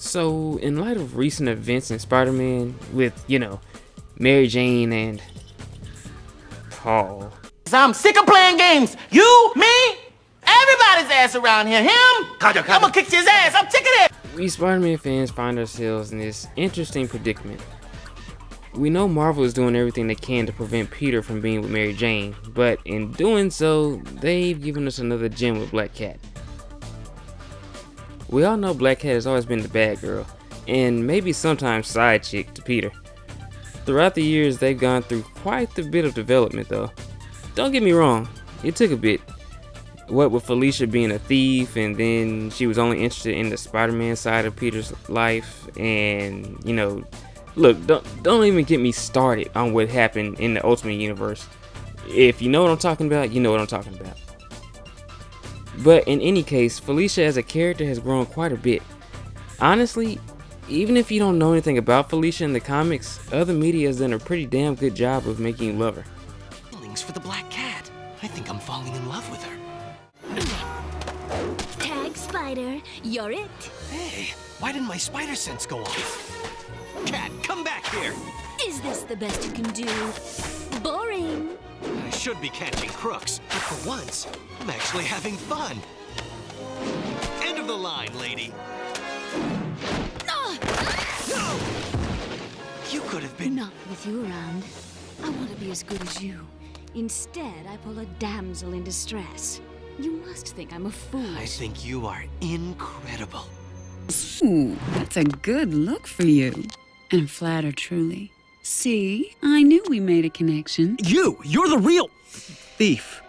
So, in light of recent events in Spider-Man with, Mary Jane and Paul. I'm sick of playing games. You, me, everybody's ass around here. Him, I'm gonna kick his ass. I'm sick of it. We Spider-Man fans find ourselves in this interesting predicament. We know Marvel is doing everything they can to prevent Peter from being with Mary Jane, but in doing so, they've given us another gem with Black Cat. We all know Black Cat has always been the bad girl, and maybe sometimes side chick to Peter. Throughout the years, they've gone through quite a bit of development though. Don't get me wrong, it took a bit. What with Felicia being a thief, and then she was only interested in the Spider-Man side of Peter's life, and look, don't even get me started on what happened in the Ultimate Universe. If you know what I'm talking about, you know what I'm talking about. But in any case, Felicia as a character has grown quite a bit. Honestly, even if you don't know anything about Felicia in the comics, other media has done a pretty damn good job of making you love her. Feelings for the Black Cat. I think I'm falling in love with her. Tag Spider, you're it. Hey, why didn't my spider sense go off? Cat, come back here! Is this the best you can do? Boring. I should be catching crooks, but for once, I'm actually having fun. End of the line, lady. No! You could have been... Not with you around. I want to be as good as you. Instead, I pull a damsel in distress. You must think I'm a fool. I think you are incredible. Ooh, that's a good look for you. And flattered truly. See, I knew we made a connection. You're the real thief.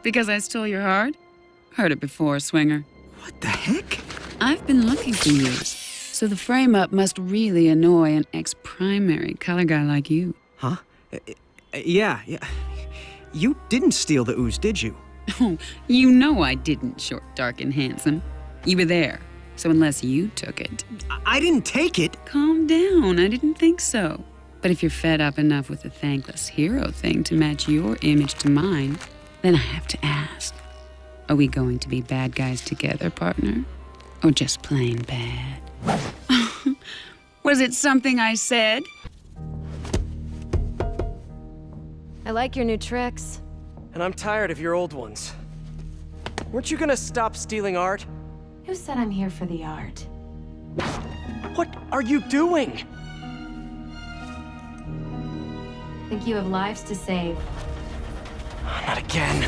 Because I stole your heart? Heard it before, Swinger. What the heck? I've been looking for years, so the frame-up must really annoy an ex-primary color guy like you. Huh? Yeah. You didn't steal the ooze, did you? Oh, you know I didn't, short, dark, and handsome. You were there, so unless you took it... I didn't take it. Calm down, I didn't think so. But if you're fed up enough with the thankless hero thing to match your image to mine, then I have to ask, are we going to be bad guys together, partner? Or just plain bad? Was it something I said? I like your new tricks. And I'm tired of your old ones. Weren't you gonna stop stealing art? Who said I'm here for the art? What are you doing? Think you have lives to save. Not again.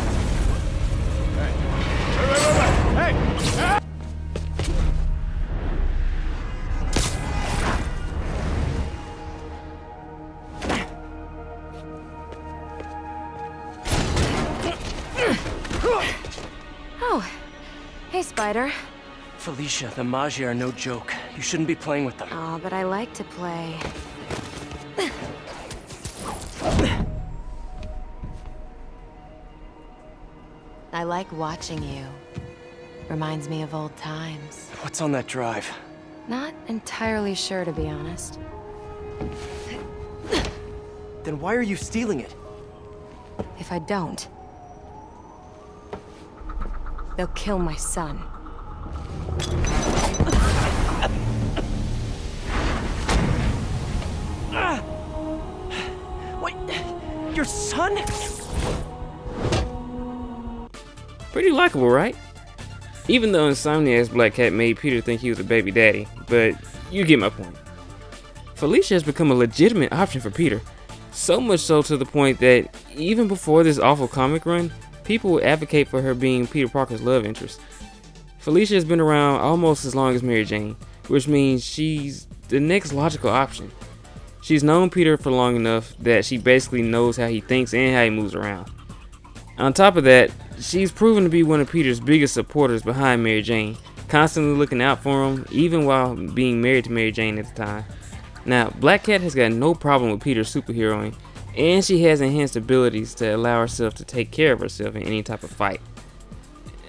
Oh, hey, Spider. Felicia, the Magi are no joke. You shouldn't be playing with them. Aw, but I like to play. I like watching you. Reminds me of old times. What's on that drive? Not entirely sure, to be honest. Then why are you stealing it? If I don't, they'll kill my son. Wait, your son? Pretty likable, right? Even though Insomniac's Black Cat made Peter think he was a baby daddy, but you get my point. Felicia has become a legitimate option for Peter, so much so to the point that even before this awful comic run, people would advocate for her being Peter Parker's love interest. Felicia has been around almost as long as Mary Jane, which means she's the next logical option. She's known Peter for long enough that she basically knows how he thinks and how he moves around. On top of that, she's proven to be one of Peter's biggest supporters behind Mary Jane, constantly looking out for him, even while being married to Mary Jane at the time. Now, Black Cat has got no problem with Peter's superheroing, and she has enhanced abilities to allow herself to take care of herself in any type of fight.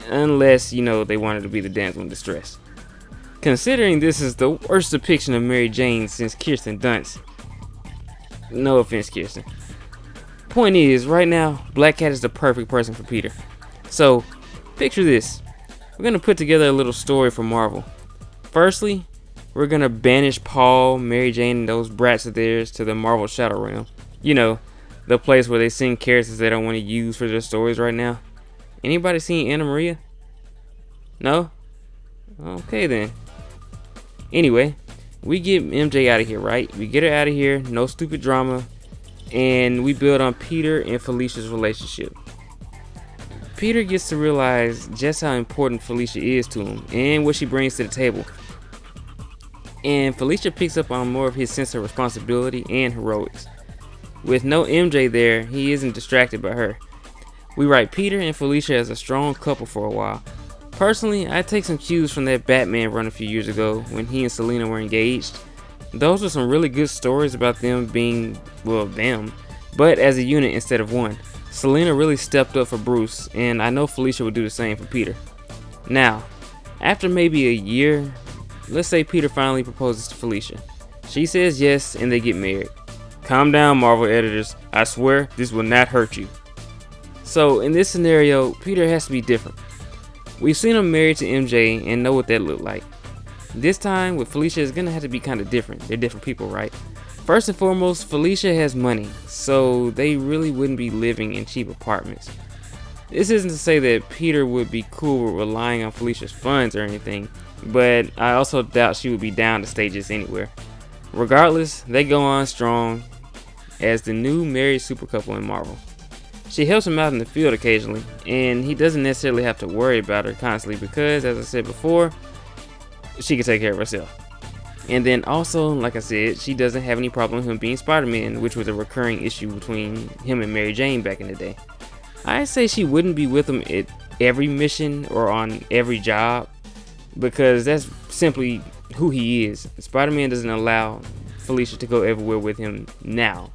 Unless, they want her to be the damsel in distress. Considering this is the worst depiction of Mary Jane since Kirsten Dunst. No offense, Kirsten. Point is, right now, Black Cat is the perfect person for Peter. So, picture this. We're going to put together a little story for Marvel. Firstly, we're gonna banish Paul, Mary Jane, and those brats of theirs to the Marvel Shadow Realm. You know, the place where they send characters they don't want to use for their stories right now. Anybody seen Anna Maria? No? Okay then. Anyway, we get MJ out of here, right? We get her out of here, no stupid drama, and we build on Peter and Felicia's relationship. Peter gets to realize just how important Felicia is to him and what she brings to the table. And Felicia picks up on more of his sense of responsibility and heroics. With no MJ there, he isn't distracted by her. We write Peter and Felicia as a strong couple for a while. Personally, I take some cues from that Batman run a few years ago when he and Selina were engaged. Those were some really good stories about them being, well, them, but as a unit instead of one. Selina really stepped up for Bruce, and I know Felicia would do the same for Peter. Now, after maybe a year, let's say Peter finally proposes to Felicia. She says yes, and they get married. Calm down, Marvel editors. I swear this will not hurt you. So in this scenario, Peter has to be different. We've seen him married to MJ and know what that looked like. This time with Felicia, it's gonna have to be kind of different. They're different people, right? First and foremost, Felicia has money, so they really wouldn't be living in cheap apartments. This isn't to say that Peter would be cool with relying on Felicia's funds or anything, but I also doubt she would be down to stay just anywhere. Regardless, they go on strong as the new married super couple in Marvel. She helps him out in the field occasionally, and he doesn't necessarily have to worry about her constantly because, as I said before, she can take care of herself. And then also, like I said, she doesn't have any problem with him being Spider-Man, which was a recurring issue between him and Mary Jane back in the day. I say she wouldn't be with him at every mission or on every job because that's simply who he is. Spider-Man doesn't allow Felicia to go everywhere with him now.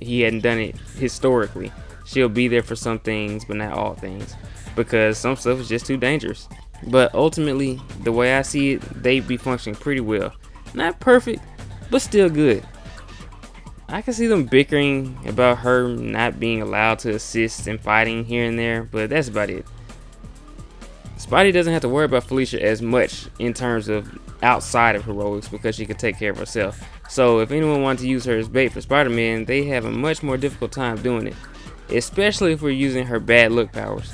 He hadn't done it historically. She'll be there for some things, but not all things, because some stuff is just too dangerous. But ultimately, the way I see it, they'd be functioning pretty well. Not perfect, but still good. I can see them bickering about her not being allowed to assist in fighting here and there, but that's about it. Spidey doesn't have to worry about Felicia as much in terms of outside of heroics because she can take care of herself. So if anyone wanted to use her as bait for Spider-Man, they have a much more difficult time doing it, especially if we're using her bad look powers.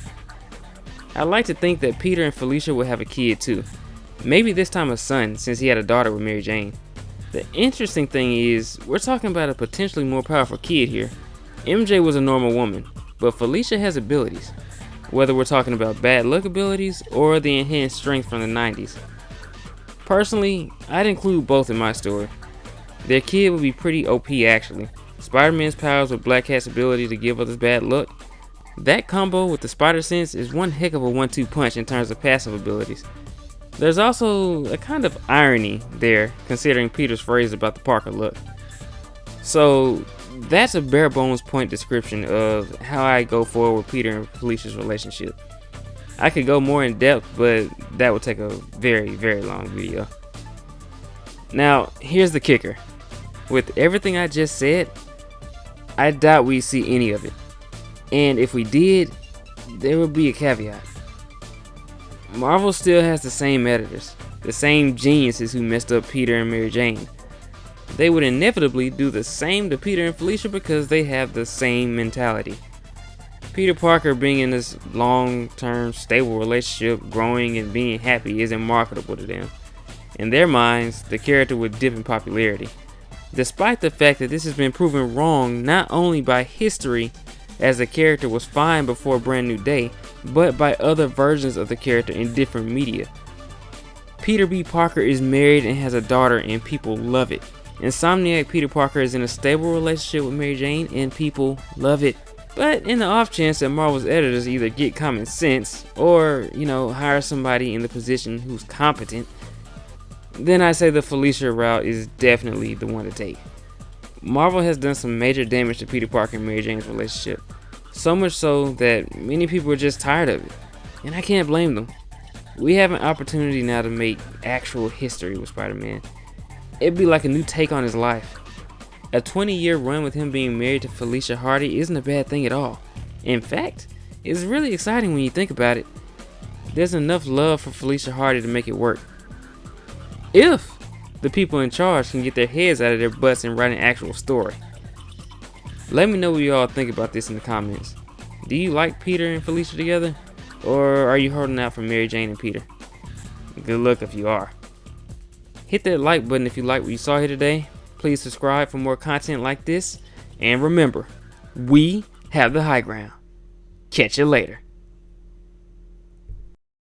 I'd like to think that Peter and Felicia will have a kid too. Maybe this time a son, since he had a daughter with Mary Jane. The interesting thing is, we're talking about a potentially more powerful kid here. MJ was a normal woman, but Felicia has abilities. Whether we're talking about bad luck abilities or the enhanced strength from the 90s. Personally, I'd include both in my story. Their kid would be pretty OP actually. Spider-Man's powers with Black Cat's ability to give others bad luck. That combo with the spider sense is one heck of a 1-2 punch in terms of passive abilities. There's also a kind of irony there considering Peter's phrase about the Parker look. So that's a bare bones point description of how I go forward with Peter and Felicia's relationship. I could go more in depth, but that would take a very, very long video. Now, here's the kicker. With everything I just said, I doubt we'd see any of it. And if we did, there would be a caveat. Marvel still has the same editors, the same geniuses who messed up Peter and Mary Jane. They would inevitably do the same to Peter and Felicia because they have the same mentality. Peter Parker being in this long-term stable relationship, growing and being happy isn't marketable to them. In their minds, the character would dip in popularity, despite the fact that this has been proven wrong not only by history, as the character was fine before Brand New Day, but by other versions of the character in different media. Peter B. Parker is married and has a daughter and people love it. Insomniac Peter Parker is in a stable relationship with Mary Jane and people love it. But in the off chance that Marvel's editors either get common sense or, hire somebody in the position who's competent, then I say the Felicia route is definitely the one to take. Marvel has done some major damage to Peter Parker and Mary Jane's relationship. So much so that many people are just tired of it. And I can't blame them. We have an opportunity now to make actual history with Spider-Man. It'd be like a new take on his life. A 20-year run with him being married to Felicia Hardy isn't a bad thing at all. In fact, it's really exciting when you think about it. There's enough love for Felicia Hardy to make it work. If the people in charge can get their heads out of their butts and write an actual story. Let me know what you all think about this in the comments. Do you like Peter and Felicia together? Or are you holding out for Mary Jane and Peter? Good luck if you are. Hit that like button if you like what you saw here today. Please subscribe for more content like this. And remember, we have the high ground. Catch you later.